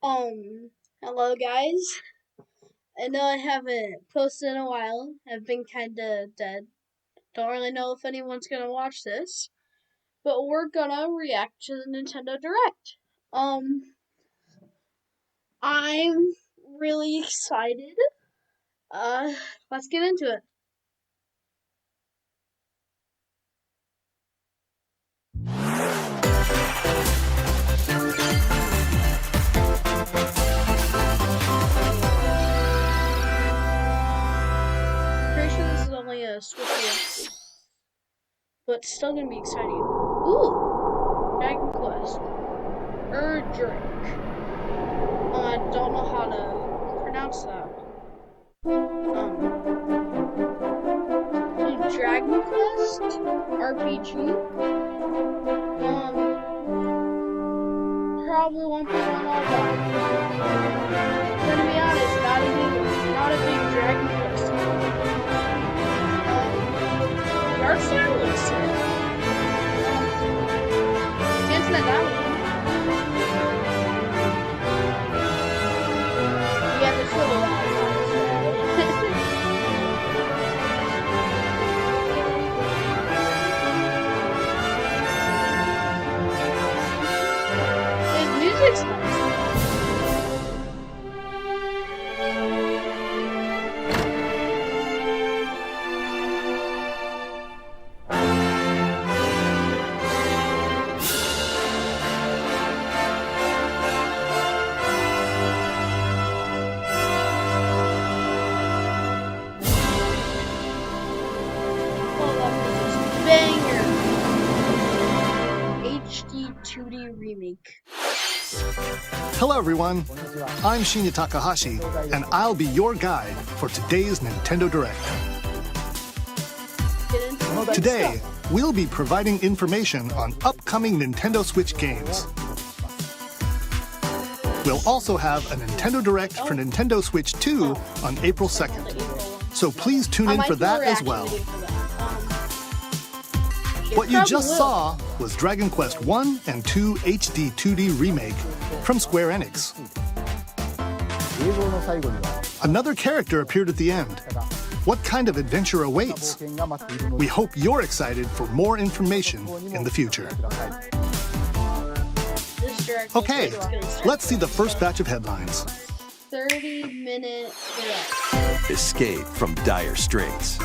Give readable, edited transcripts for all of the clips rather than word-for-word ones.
Hello guys. I know I haven't posted in a while. I've been kinda dead. Don't really know if anyone's gonna watch this, but we're gonna react to the Nintendo Direct. Um, I'm really excited. Uh, let's get into it. Pretty sure this is only a Switch game, but still gonna be exciting. Ooh, Dragon Quest. Erdrick. I don't know how to pronounce that. Dragon Quest RPG. Probably won't be one all that. Gonna be honest, not a big Dragon Quest fan. The art style looks sick. Can't deny that one. Yeah, there's still a lot of music's nice. Oh, that music's banger. HD 2D remake. Hello everyone, I'm Shinya Takahashi, and I'll be your guide for today's Nintendo Direct. Today, we'll be providing information on upcoming Nintendo Switch games. We'll also have a Nintendo Direct for Nintendo Switch 2 on April 2nd, so please tune in for that as well. What you just saw was Dragon Quest 1 and 2 HD 2D Remake from Square Enix. Another character appeared at the end. What kind of adventure awaits? We hope you're excited for more information in the future. Okay, let's see the first batch of headlines. 30-minute direct. Escape from dire straits.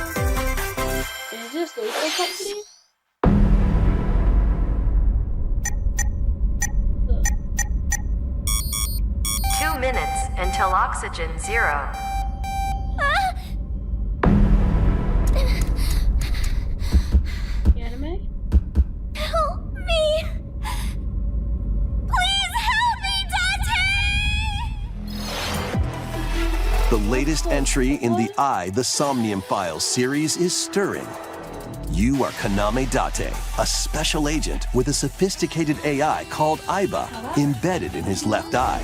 Is this Lethal Company? 2 minutes until oxygen 0. Anime? Help me! Please help me, Dante! The latest entry in the The Somnium Files series is stirring. You are Kaname Date, a special agent with a sophisticated AI called Aiba embedded in his left eye.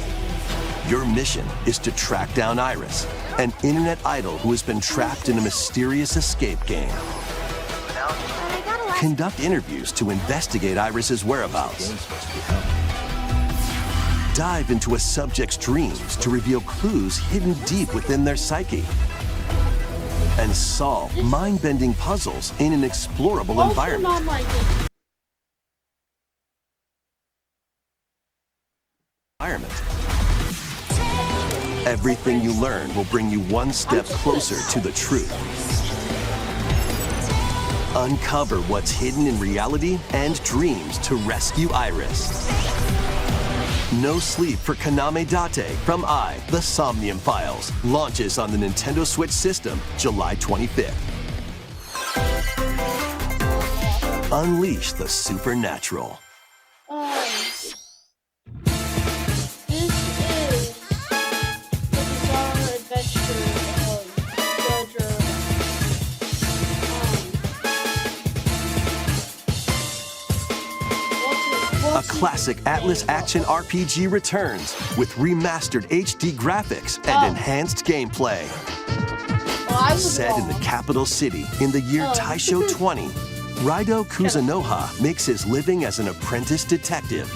Your mission is to track down Iris, an internet idol who has been trapped in a mysterious escape game. Conduct interviews to investigate Iris's whereabouts. Dive into a subject's dreams to reveal clues hidden deep within their psyche. And solve mind-bending puzzles in an explorable environment. Also not my game. Everything you learn will bring you one step closer to the truth. Uncover what's hidden in reality and dreams to rescue Iris. No Sleep for Kaname Date from The Somnium Files launches on the Nintendo Switch system July 25th. Unleash the supernatural. This is the bizarre adventure of Roger. A classic Atlas action RPG returns with remastered HD graphics and enhanced gameplay. Set in the capital city in the year Taisho 20, Raido Kuzunoha makes his living as an apprentice detective.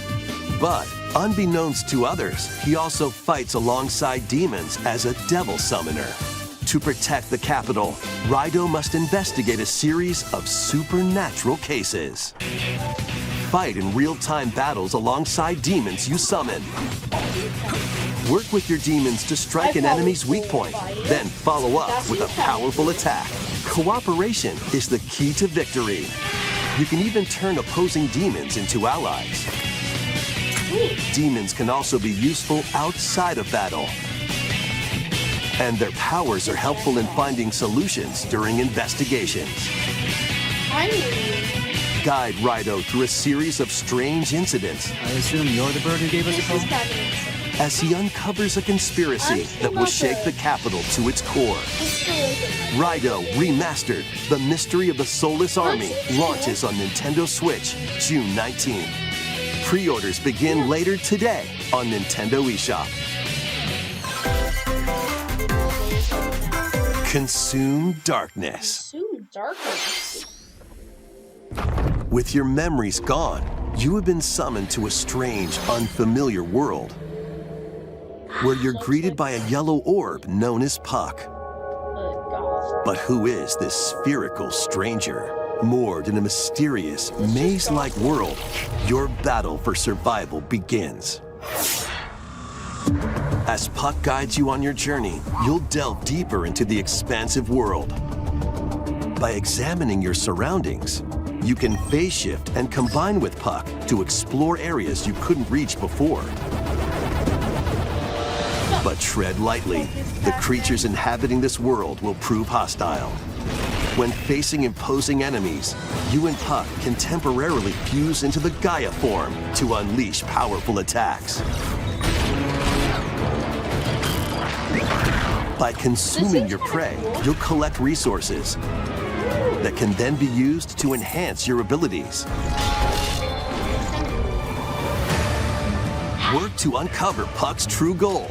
But unbeknownst to others, he also fights alongside demons as a devil summoner. To protect the capital, Raido must investigate a series of supernatural cases. Fight in real-time battles alongside demons you summon. Work with your demons to strike an enemy's weak point, then follow up with a powerful attack. Cooperation is the key to victory. You can even turn opposing demons into allies. Demons can also be useful outside of battle. And their powers are helpful in finding solutions during investigations. Guide Raido through a series of strange incidents I assume you're the bird who gave us a call? as he uncovers a conspiracy that will shake the capital to its core. Raido Remastered, The Mystery of the Soulless Army, launches on Nintendo Switch June 19th. Pre-orders begin later today on Nintendo eShop. Consume darkness. Consume darkness. With your memories gone, you have been summoned to a strange, unfamiliar world, where you're greeted by a yellow orb known as Puck. But who is this spherical stranger? Moored in a mysterious, maze-like world, your battle for survival begins. As Puck guides you on your journey, you'll delve deeper into the expansive world. By examining your surroundings, you can phase shift and combine with Puck to explore areas you couldn't reach before. But tread lightly. The creatures inhabiting this world will prove hostile. When facing imposing enemies, you and Puck can temporarily fuse into the Gaia form to unleash powerful attacks. By consuming your prey, you'll collect resources that can then be used to enhance your abilities. Work to uncover Puck's true goal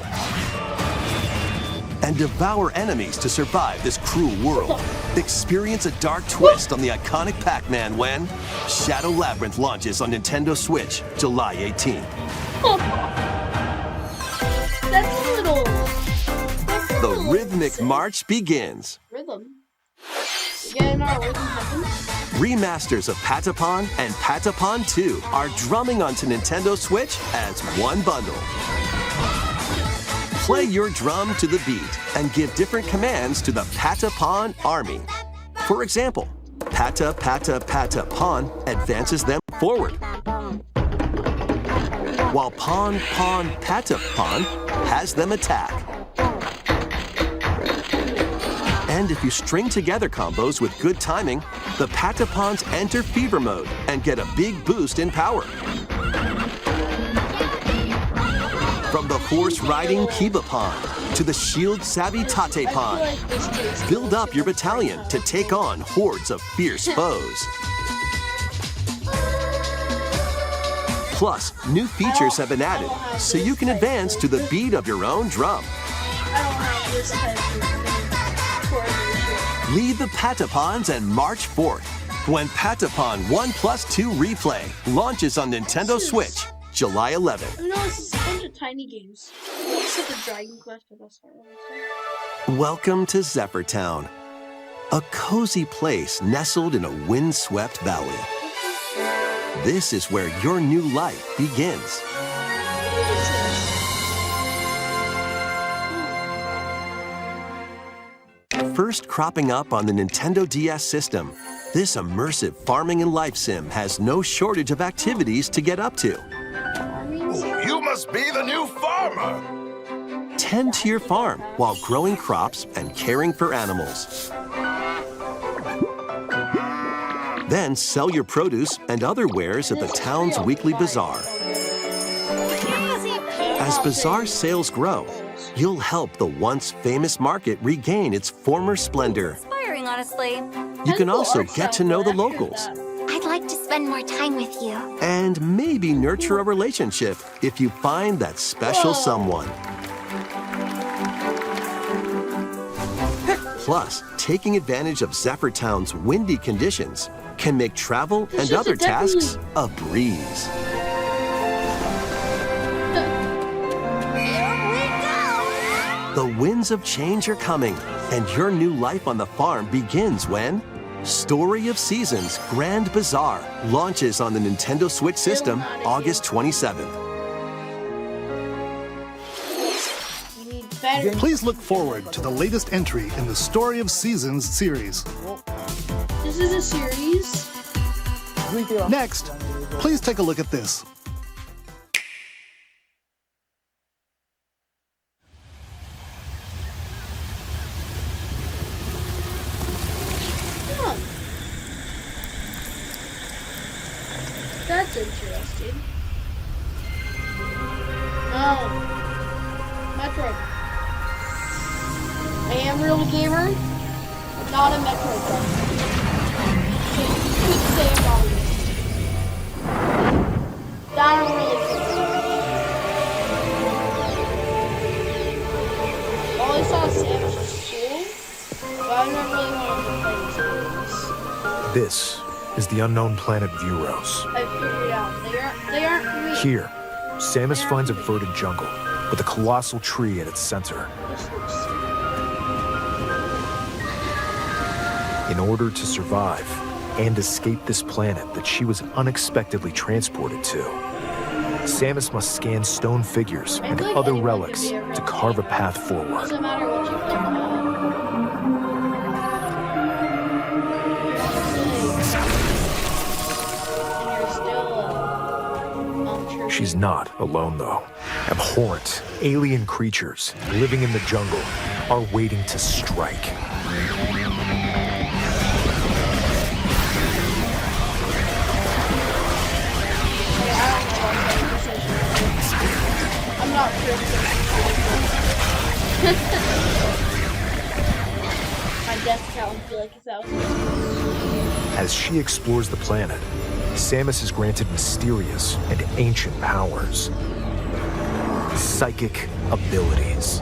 and devour enemies to survive this cruel world. Experience a dark twist on the iconic Pac-Man when Shadow Labyrinth launches on Nintendo Switch July 18th. That's a little... The rhythmic march begins. Rhythm. Getting our rhythm heaven. Remasters of Patapon and Patapon 2 are drumming onto Nintendo Switch as one bundle. Play your drum to the beat and give different commands to the Patapon Army. For example, Pata Pata Pata Pon advances them forward, while Pon Pon Pata Pon has them attack. And if you string together combos with good timing, the Patapons enter fever mode and get a big boost in power. From the horse-riding Kibapon to the shield-savvy Tatepon, build up your battalion to take on hordes of fierce foes. Plus, new features have been added, so you can advance to the beat of your own drum. I don't have this type of coordination. Lead the Patapons and march forth when Patapon 1+2 Replay launches on Nintendo Switch July 11th. No, it's just a bunch of tiny games. Except the Dragon Quest, but that's not what I'm saying. Welcome to Zephyr Town, a cozy place nestled in a windswept valley. This is where your new life begins. First cropping up on the Nintendo DS system, this immersive farming and life sim has no shortage of activities to get up to. You must be the new farmer! Tend to your farm while growing crops and caring for animals. Then sell your produce and other wares at the town's weekly bazaar. As bazaar sales grow, you'll help the once famous market regain its former splendor. Inspiring, honestly. You can also get to know the locals I'd like to spend more time with you. and maybe nurture a relationship if you find that special someone. Plus, taking advantage of Zephyr Town's windy conditions can make travel and just other a definitely- tasks a breeze. The winds of change are coming, and your new life on the farm begins when Story of Seasons Grand Bazaar launches on the Nintendo Switch system August 27th. You need better. Please look forward to the latest entry in the Story of Seasons series. This is a series. Next, please take a look at this. Huh. That's interesting. Oh. Metroid. I am real gamer. I'm not a Metroid fan. So you could say I'm not a gamer. That I'm really good. All I saw was Samus cool, but I don't really want to play this games. This is the unknown planet Vuros. I figured it out. They aren't real. Here, Samus finds a verdant jungle with a colossal tree at its center. This looks sick. In order to survive and escape this planet that she was unexpectedly transported to, Samus must scan stone figures and feel like other anyone could relics be a to real carve a gamer. path forward. Doesn't matter what you click on. And you're still true. She's not alone, though. Abhorrent, alien creatures living in the jungle are waiting to strike. I'm not sure. My death count would be like 1,000. As she explores the planet, Samus is granted mysterious and ancient powers. Psychic abilities.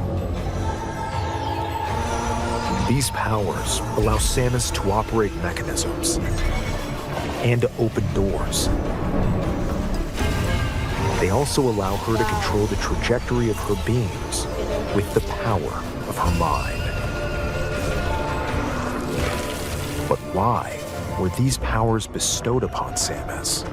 These powers allow Samus to operate mechanisms and to open doors. They also allow her to control the trajectory of her beams with the power of her mind. But why were these powers bestowed upon Samus?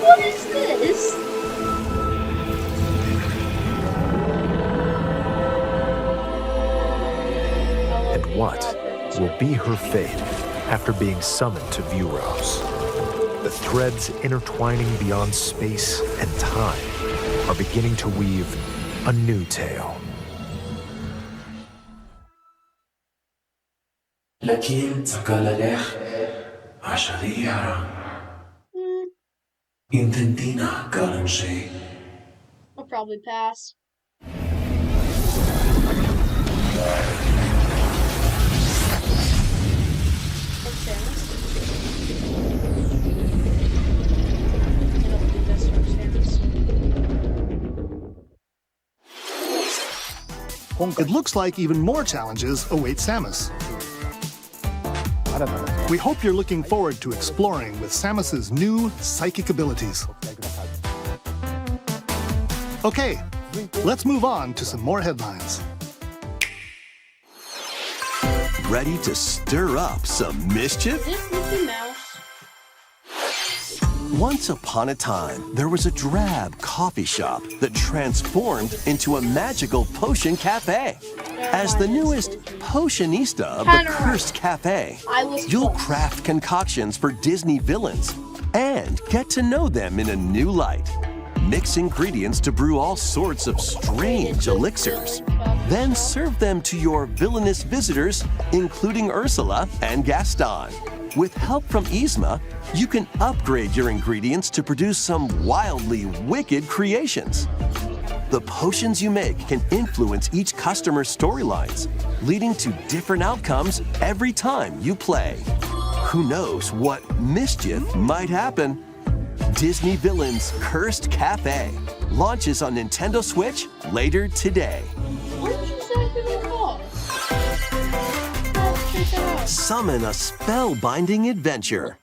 What is this? And what will be her fate after being summoned to Vuros? The threads intertwining beyond space and time are beginning to weave a new tale. I'll probably pass. What's Samus? I don't think that's from Samus. It looks like even more challenges await Samus. We hope you're looking forward to exploring with Samus's new psychic abilities. Okay, let's move on to some more headlines. Ready to stir up some mischief? Is this Mickey Mouse? Once upon a time, there was a drab coffee shop that transformed into a magical potion cafe. As the newest potionista of the Kinda Cursed Cafe, I was you'll close. craft concoctions for Disney villains and get to know them in a new light. Mix ingredients to brew all sorts of strange elixirs. Then serve them to your villainous visitors, including Ursula and Gaston. With help from Yzma, you can upgrade your ingredients to produce some wildly wicked creations. The potions you make can influence each customer's storylines, leading to different outcomes every time you play. Who knows what mischief might happen? Disney Villains Cursed Cafe launches on Nintendo Switch later today. What is that gonna cost? summon a spellbinding adventure.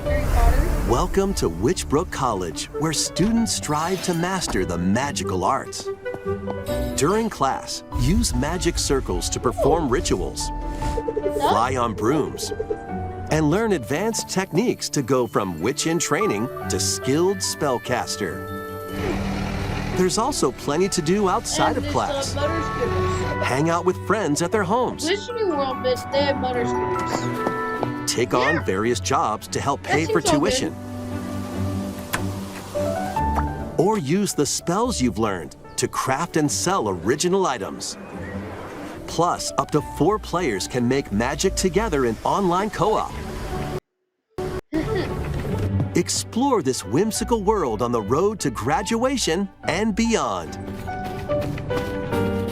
Harry Potter? Welcome to Witchbrook College, where students strive to master the magical arts. During class, use magic circles to perform rituals, fly on brooms, and learn advanced techniques to go from witch in training to skilled spellcaster. There's also plenty to do outside of class. Butterscooters. Hang out with friends at their homes. Wishing World, but they have butterscooters. Take on various jobs to help pay That for seems all good. tuition. Or use the spells you've learned to craft and sell original items. Plus, up to 4 players can make magic together in online co-op. Explore this whimsical world on the road to graduation and beyond.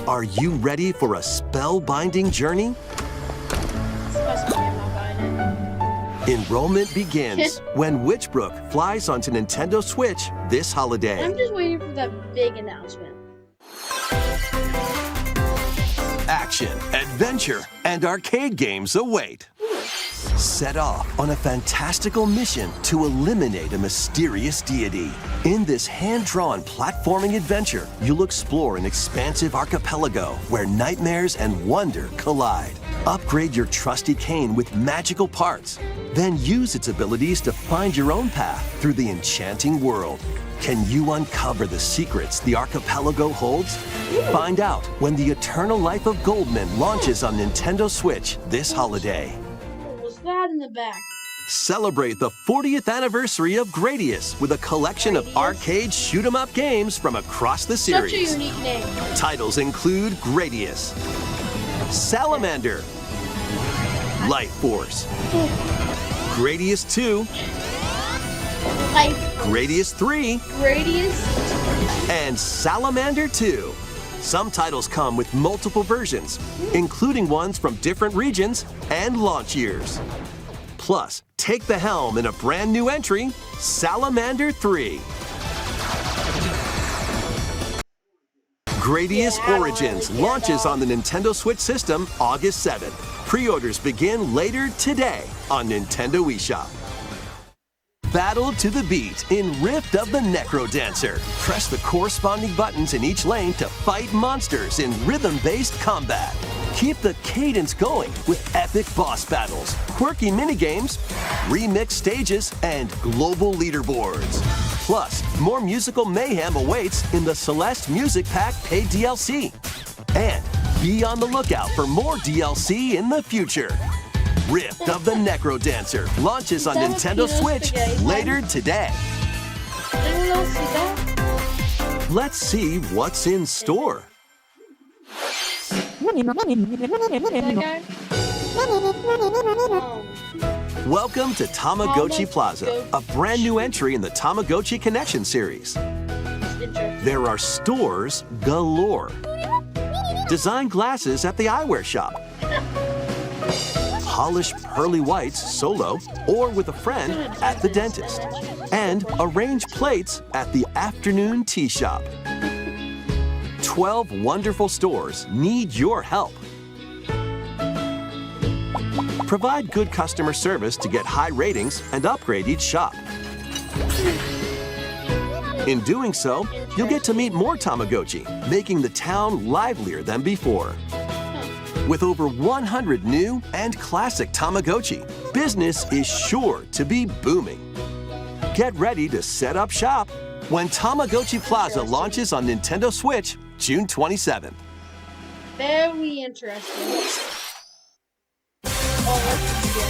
Are you ready for a spellbinding journey? Enrollment begins when Witchbrook flies onto Nintendo Switch this holiday. I'm just waiting for that big announcement. Action, adventure, and arcade games await. Set off on a fantastical mission to eliminate a mysterious deity. In this hand-drawn platforming adventure, you'll explore an expansive archipelago where nightmares and wonder collide. Upgrade your trusty cane with magical parts. Then use its abilities to find your own path through the enchanting world. Can you uncover the secrets the archipelago holds? Find out when the Eternal Life of Goldman launches on Nintendo Switch this holiday. What was that in the back? Celebrate the 40th anniversary of Gradius with a collection of arcade shoot-'em-up games from across the Such a series. unique name. Titles include Gradius, Salamander, Life Force, Gradius 2, Life Gradius 3, Gradius. and Salamander 2. Some titles come with multiple versions, including ones from different regions and launch years. Plus, take the helm in a brand new entry, Salamander 3. Gradius Origins launches on the Nintendo Switch system August 7th. Pre-orders begin later today on Nintendo eShop. Battle to the beat in Rift of the Necrodancer. Press the corresponding buttons in each lane to fight monsters in rhythm-based combat. Keep the cadence going with epic boss battles, quirky minigames, remix stages, and global leaderboards. Plus, more musical mayhem awaits in the Celeste Music Pack paid DLC. And be on the lookout for more DLC in the future. Rift of the Necrodancer launches on Nintendo Switch later today. Anyone else see that? Let's see what's in store. That guy? Oh. Welcome to Tamagotchi Plaza, a brand new entry in the Tamagotchi Connection series. Interesting. There are stores galore. Design glasses at the eyewear shop. Polish pearly whites solo or with a friend at the dentist. And arrange plates at the afternoon tea shop. 12 wonderful stores need your help. Provide good customer service to get high ratings and upgrade each shop. In doing so, you'll get to meet more Tamagotchi, making the town livelier than before. With over 100 new and classic Tamagotchi, business is sure to be booming. Get ready to set up shop when Tamagotchi Plaza launches on Nintendo Switch June 27th. Very interesting. Oh, let's begin.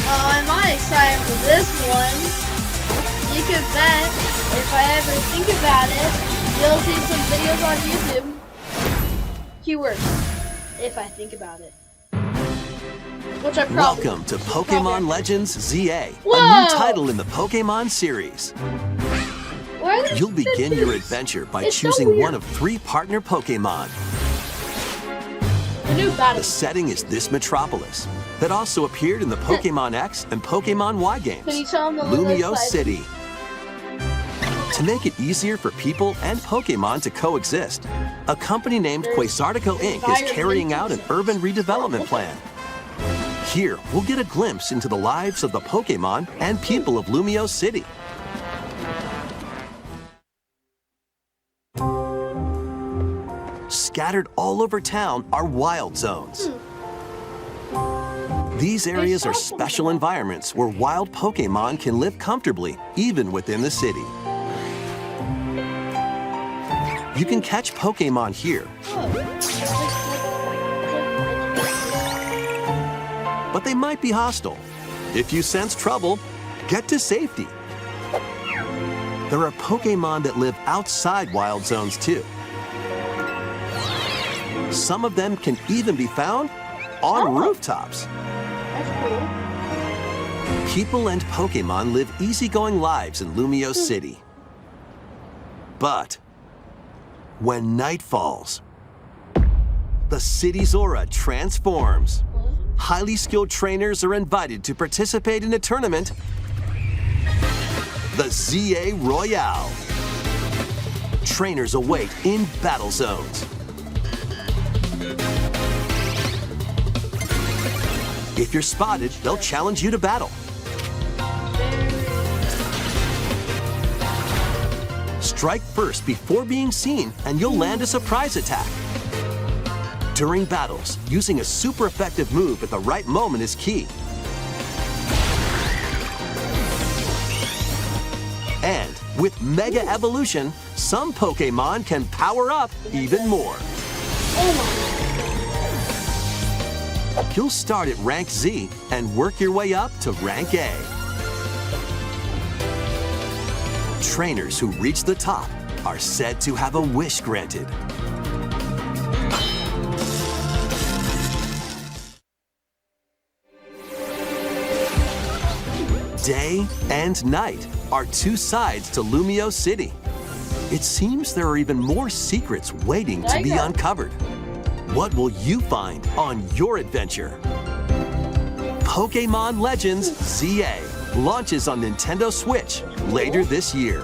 Am I excited for this one? You can bet if I ever think about it, you'll see some videos on YouTube. Keyword, if I think about it. Which I probably Welcome to Pokemon Legends ZA, a Whoa! new title in the Pokemon series. Why are there You'll begin your pictures? adventure by It's so choosing weird. one of 3 partner Pokemon. The new battle. The setting is this metropolis that also appeared in the Pokemon X and Pokemon Y games, Can you tell them the Lumio list? City. To make it easier for people and Pokemon to coexist, A company named Quasartico Inc. is carrying out an urban redevelopment plan. Here, we'll get a glimpse into the lives of the Pokémon and people of Lumio City. Scattered all over town are wild zones. These areas are special environments where wild Pokémon can live comfortably, even within the city. You can catch Pokémon here, but they might be hostile. If you sense trouble, get to safety. There are Pokémon that live outside wild zones too. Some of them can even be found on rooftops. That's cool. People and Pokémon live easygoing lives in Lumio City. But when night falls, the city's aura transforms. Highly skilled trainers are invited to participate in a tournament, the ZA Royale. Trainers await in battle zones. If you're spotted, they'll challenge you to battle. Strike first before being seen, and you'll land a surprise attack. During battles, using a super effective move at the right moment is key. And with Mega Evolution, some Pokémon can power up even more. You'll start at rank Z and work your way up to rank A. Trainers who reach the top are said to have a wish granted. Day and night are two sides to Lumio City. It seems there are even more secrets waiting to be uncovered. What will you find on your adventure? Pokémon Legends ZA launches on Nintendo Switch later this year.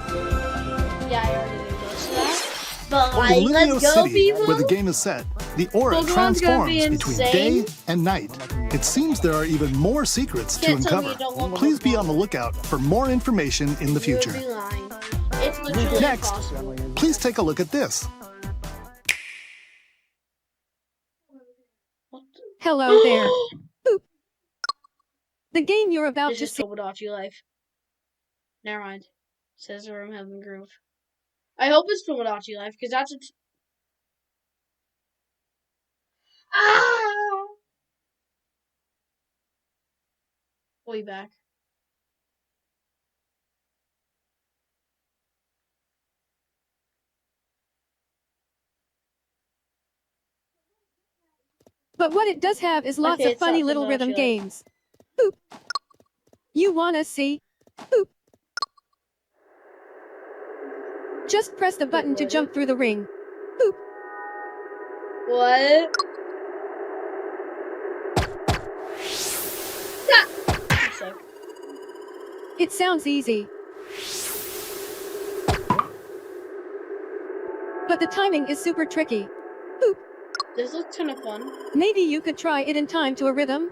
Yeah, I already knew most of that. But In Lumio let's go, City, people. where the game is set, the aura Pokemon's gonna be transforms between insane. day and night. It seems there are even more secrets to Can't tell me uncover. you don't want Please be Pokemon. on the lookout for more information in the You would future. be lying. It's literally Next, impossible. please take a look at this. What the- Hello there. Boop. The game you're about This to is see. Tomodachi Life. Never mind. Says the room having groove. I hope it's Tomodachi Life, because that's a... Ah! Way back. But what it does have is lots Okay, of it's funny not little rhythm Tomodachi Life. games. Boop. You wanna see? Boop. Just press the button to jump through the ring. Boop. What? Ah! You suck. It sounds easy. But the timing is super tricky. Boop. This looks kind of fun. Maybe you could try it in time to a rhythm.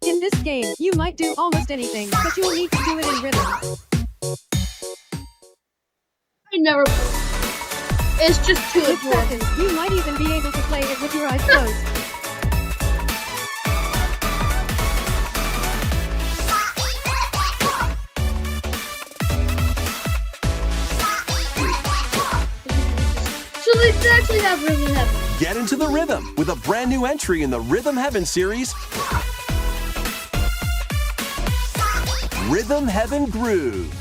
In this game, you might do almost anything, but you'll need to do it in rhythm. I never... It's just too With adorable. practice, you might even be able to play it with your eyes closed. So they actually have Rhythm Heaven. Get into the rhythm with a brand new entry in the Rhythm Heaven series, Rhythm Heaven Groove.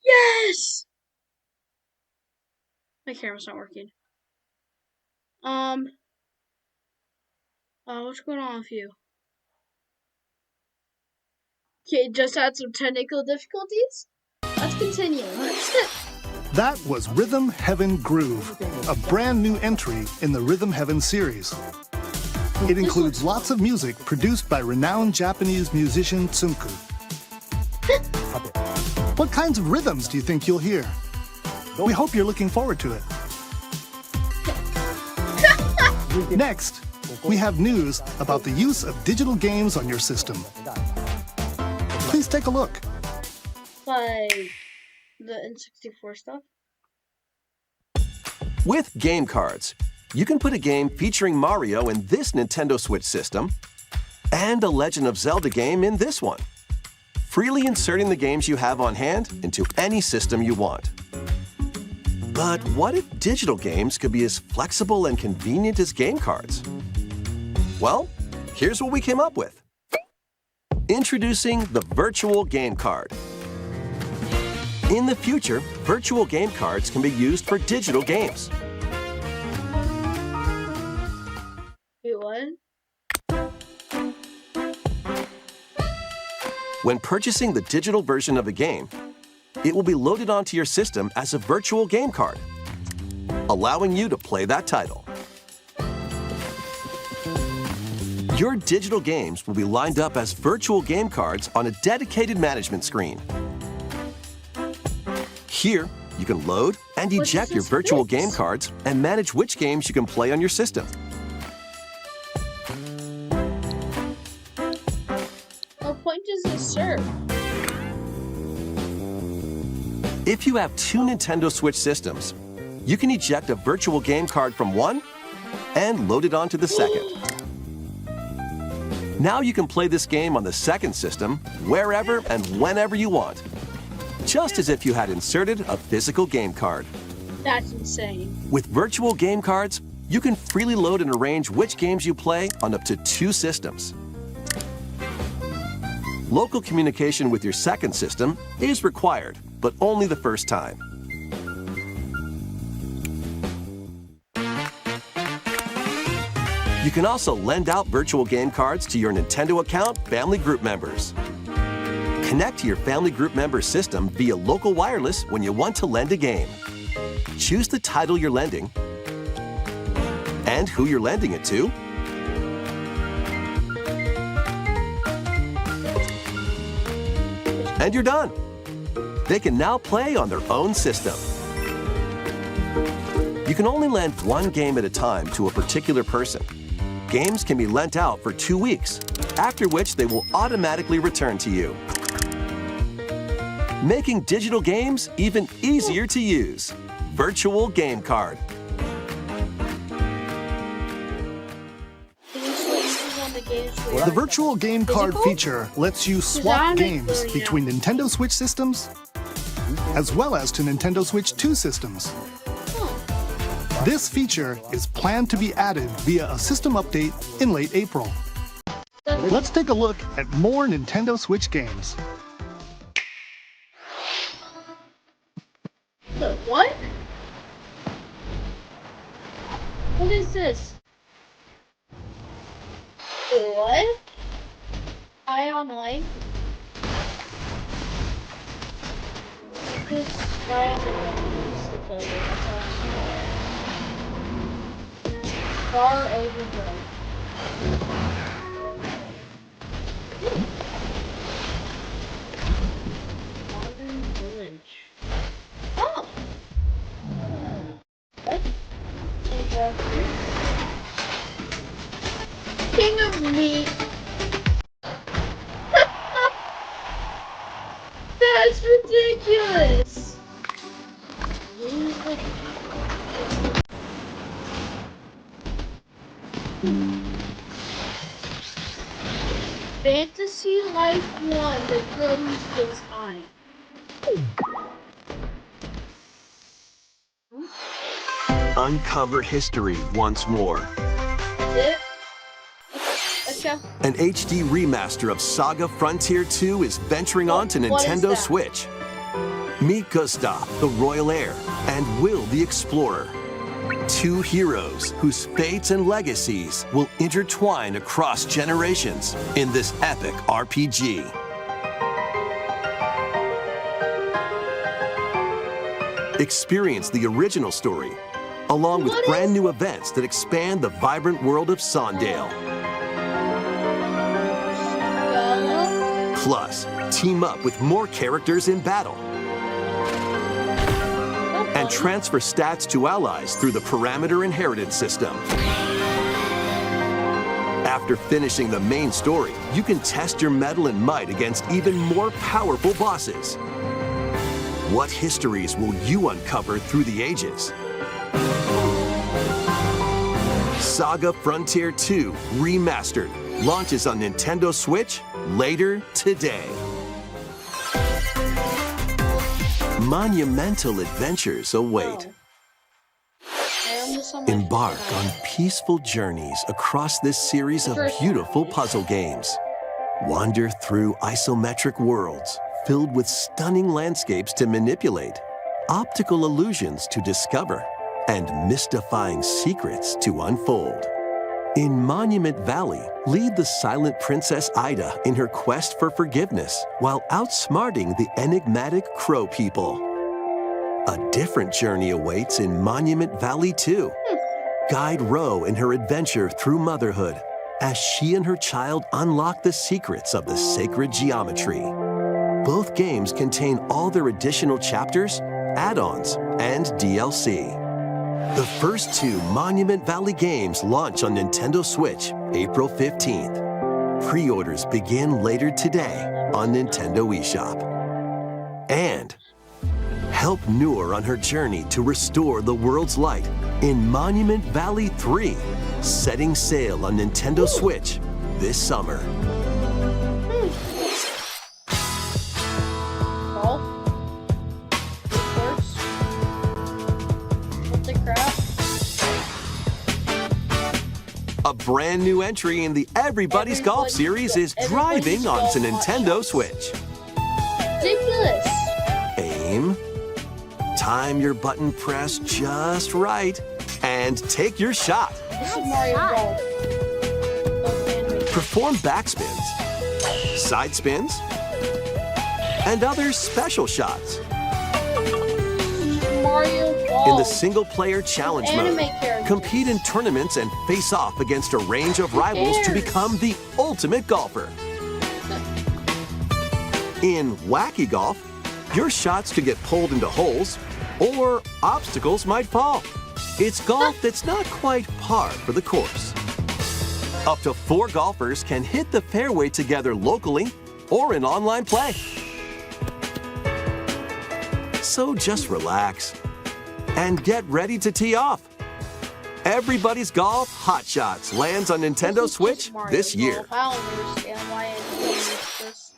Yes! My camera's not working. What's going on with you? Okay, just had some technical difficulties. Let's continue. That was Rhythm Heaven Groove, a brand new entry in the Rhythm Heaven series. It includes lots of music produced by renowned Japanese musician Tsunku. What kinds of rhythms do you think you'll hear? We hope you're looking forward to it. Next, we have news about the use of digital games on your system. Please take a look. Like the N64 stuff. With game cards, you can put a game featuring Mario in this Nintendo Switch system and a Legend of Zelda game in this one, freely inserting the games you have on hand into any system you want. But what if digital games could be as flexible and convenient as game cards? Well, here's what we came up with. Introducing the Virtual Game Card. In the future, virtual game cards can be used for digital games. Wait, what? When purchasing the digital version of a game, it will be loaded onto your system as a virtual game card, allowing you to play that title. Your digital games will be lined up as virtual game cards on a dedicated management screen. Here, you can load and eject your virtual game cards and manage which games you can play on your system. What point does this serve? If you have two Nintendo Switch systems, you can eject a virtual game card from one and load it onto the second. Now you can play this game on the second system wherever and whenever you want, just as if you had inserted a physical game card. That's insane. With virtual game cards, you can freely load and arrange which games you play on up to two systems. Local communication with your second system is required, but only the first time. You can also lend out virtual game cards to your Nintendo account family group members. Connect to your family group member system via local wireless when you want to lend a game. Choose the title you're lending and who you're lending it to. And you're done. They can now play on their own system. You can only lend one game at a time to a particular person. Games can be lent out for 2 weeks, after which they will automatically return to you, making digital games even easier to use. Virtual Game Card. The Virtual Game Card feature lets you swap games between Nintendo Switch systems as well as to Nintendo Switch 2 systems. This feature is planned to be added via a system update in late April. Let's take a look at more Nintendo Switch games. What? What is this? What? Ion Life? This Far Overgrown. Modern Village. Oh! What? King of Meat. That's ridiculous. Fantasy Life 1, The Girl Who Steals Time. Uncover history once more. An HD remaster of Saga Frontier 2 is venturing onto Nintendo Switch. Meet Gustav, the royal heir, and Will, the explorer. Two heroes whose fates and legacies will intertwine across generations in this epic RPG. Experience the original story, along with brand new events that expand the vibrant world of Sondale. Plus, team up with more characters in battle. And transfer stats to allies through the parameter inheritance system. After finishing the main story, you can test your mettle and might against even more powerful bosses. What histories will you uncover through the ages? Saga Frontier 2 Remastered launches on Nintendo Switch later today. Monumental adventures await. Embark on peaceful journeys across this series of beautiful puzzle games. Wander through isometric worlds filled with stunning landscapes to manipulate, optical illusions to discover, and mystifying secrets to unfold. In Monument Valley, lead the silent Princess Ida in her quest for forgiveness while outsmarting the enigmatic Crow people. A different journey awaits in Monument Valley 2. Guide Ro in her adventure through motherhood as she and her child unlock the secrets of the sacred geometry. Both games contain all their additional chapters, add-ons, and DLC. The first two Monument Valley games launch on Nintendo Switch April 15th. Pre-orders begin later today on Nintendo eShop. And help Noor on her journey to restore the world's light in Monument Valley 3, setting sail on Nintendo Switch this summer. A brand new entry in the Everybody's Golf series is driving onto Nintendo Switch. Ridiculous. Aim, time your button press just right, and take your shot. This is Mario Golf. Perform backspins, side spins, and other special shots. Mario Golf. In the single-player challenge mode, compete in tournaments and face off against a range of rivals to become the ultimate golfer. In Wacky Golf, your shots could get pulled into holes, or obstacles might fall. It's golf that's not quite par for the course. Up to 4 golfers can hit the fairway together locally or in online play. So just relax and get ready to tee off. Everybody's Golf Hot Shots lands on Nintendo Switch this year. I don't understand why it's doing this.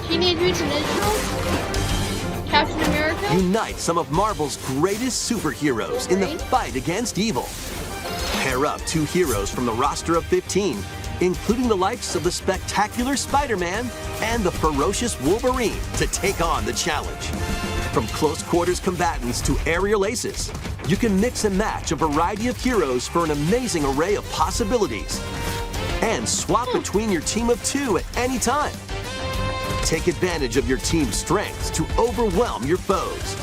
Teenage Mutant Ninja Turtles? Captain America? Unite some of Marvel's greatest superheroes in the fight against evil. Pair up 2 heroes from the roster of 15, including the likes of the spectacular Spider-Man and the ferocious Wolverine, to take on the challenge. From close quarters combatants to aerial aces, you can mix and match a variety of heroes for an amazing array of possibilities. And swap between your team of 2 at any time. Take advantage of your team's strengths to overwhelm your foes.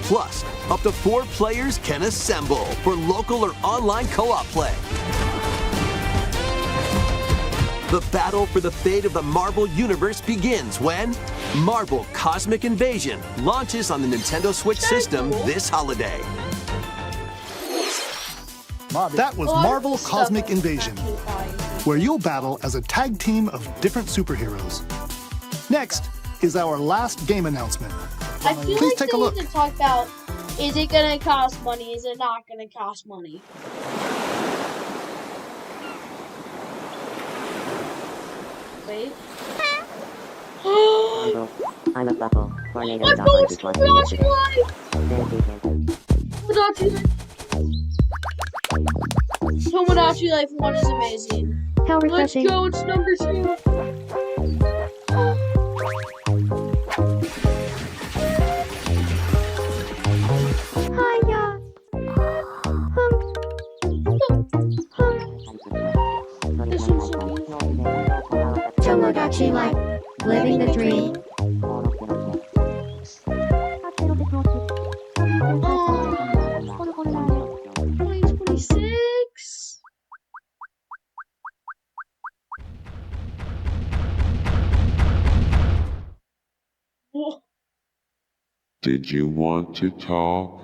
Plus, up to 4 players can assemble for local or online co-op play. The battle for the fate of the Marvel Universe begins when Marvel Cosmic Invasion launches on the Nintendo Switch system this holiday. That was Marvel Cosmic Invasion, where you'll battle as a tag team of different superheroes. Next is our last game announcement. I feel Please like take a they look. need to talk about, is it going to cost money? Is it not going to cost money? Wait. I'm a buffle. Tornado I'm dollar going to to 20 watch yesterday. live! Tomodachi Life 1 is amazing. How Let's refreshing. go, it's number 2. Tomodachi Life, living the dream. Oh, 2026. Whoa. Did you want to talk?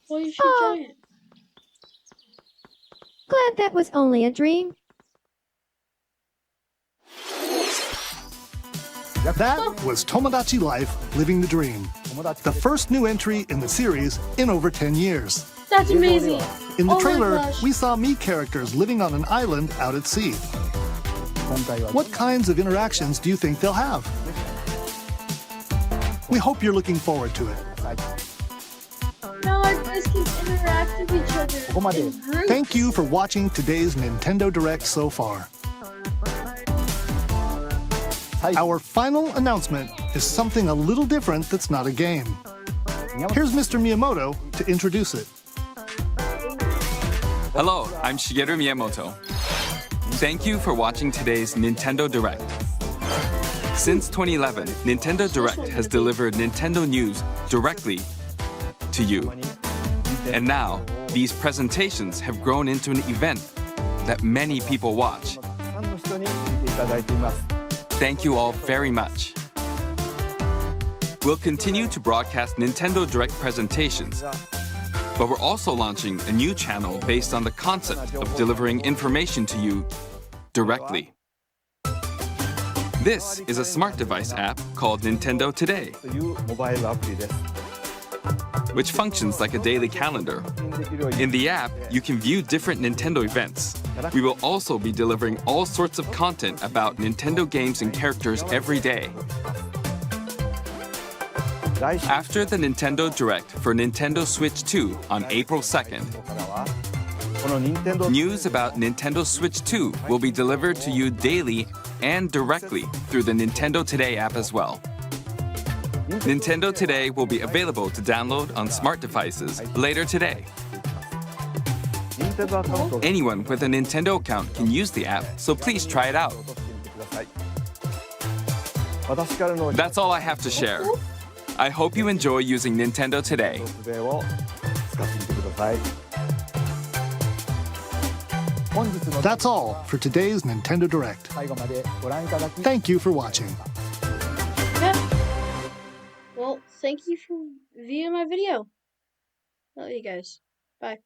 Why is she giant? Glad that was only a dream. That was Tomodachi Life, Living the Dream. The first new entry in the series in over 10 years. That's amazing. In the Oh my trailer, gosh. we saw Mii characters living on an island out at sea. What kinds of interactions do you think they'll have? We hope you're looking forward to it. Now our guys can interact with each other in groups. Thank you for watching today's Nintendo Direct so far. Our final announcement is something a little different that's not a game. Here's Mr. Miyamoto to introduce it. Hello, I'm Shigeru Miyamoto. Thank you for watching today's Nintendo Direct. Since 2011, Nintendo Direct has delivered Nintendo news directly to you. And now, these presentations have grown into an event that many people watch. Thank you all very much. We'll continue to broadcast Nintendo Direct presentations, but we're also launching a new channel based on the concept of delivering information to you directly. This is a smart device app called Nintendo Today, which functions like a daily calendar. In the app, you can view different Nintendo events. We will also be delivering all sorts of content about Nintendo games and characters every day. After the Nintendo Direct for Nintendo Switch 2 on April 2nd, news about Nintendo Switch 2 will be delivered to you daily and directly through the Nintendo Today app as well. Nintendo Today will be available to download on smart devices later today. Anyone with a Nintendo account can use the app, so please try it out. That's all I have to share. I hope you enjoy using Nintendo Today. That's all for today's Nintendo Direct. Thank you for watching. Well, thank you for viewing my video. Love you guys. Bye.